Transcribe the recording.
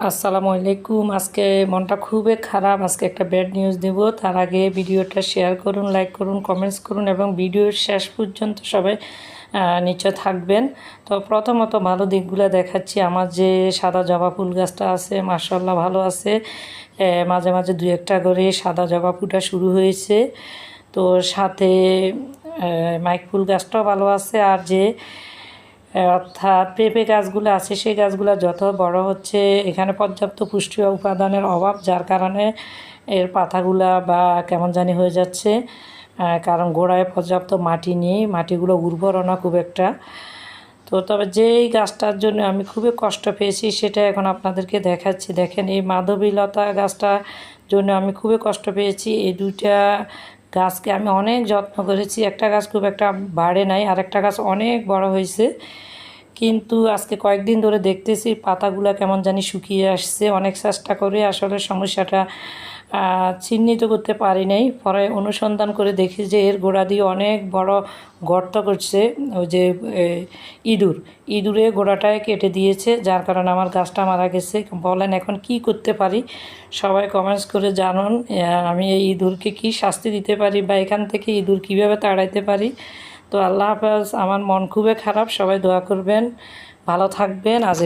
আসসালামু আলাইকুম। আজকে মনটা খুবই খারাপ। আজকে একটা ব্যাড নিউজ দেব। তার আগে ভিডিওটা শেয়ার করুন, লাইক করুন, কমেন্টস করুন এবং ভিডিওর শেষ পর্যন্ত সবাই নিচে থাকবেন। তো প্রথমত ভালো দিকগুলো দেখাচ্ছি। আমার যে সাদা জবা ফুল গাছটা আছে মাশাআল্লাহ ভালো আছে। মাঝে মাঝে দু একটা করে সাদা জবা ফুটা শুরু হয়েছে। তো সাথে মাইক ফুল গাছটাও ভালো আছে। আর যে অর্থাৎ পেঁপে গাছগুলো আছে সেই গাছগুলো যত বড় হচ্ছে এখানে পর্যাপ্ত পুষ্টি ও উপাদানের অভাব, যার কারণে এর পাতাগুলা বা কেমন জানি হয়ে যাচ্ছে। কারণ গোড়ায় পর্যাপ্ত মাটি নেই, মাটিগুলো উর্বর না খুব একটা। তো তবে যেই গাছটার জন্য আমি খুবই কষ্ট পেয়েছি সেটা এখন আপনাদেরকে দেখাচ্ছি। দেখেন এই মাধবীলতা গাছটার জন্য আমি খুবই কষ্ট পেয়েছি। এই দুইটা গাছকে আমি অনেক যত্ন করেছি। একটা গাছ খুব একটা বাড়ে নাই, আর একটা গাছ অনেক বড় হয়েছে। কিন্তু আজকে কয়েকদিন ধরে দেখতেছি পাতাগুলো কেমন জানি শুকিয়ে আসছে। অনেক চেষ্টা করে আসলে সমস্যাটা চিহ্নিত করতে পারি নাই। পরে অনুসন্ধান করে দেখি যে এর গোড়া দিয়ে অনেক বড় গর্ত করছে ওই যে ইঁদুরে গোড়াটায় কেটে দিয়েছে, যার কারণে আমার গাছটা মারা গেছে। বলেন এখন কি করতে পারি? সবাই কমেন্টস করে জানুন আমি এই ইঁদুরকে কি শাস্তি দিতে পারি বা এখান থেকে ইঁদুর কীভাবে তাড়াইতে পারি। তো আল্লাহ হাফেজ। আমার মন খুবই খারাপ, সবাই দোয়া করবেন, ভালো থাকবেন। আজ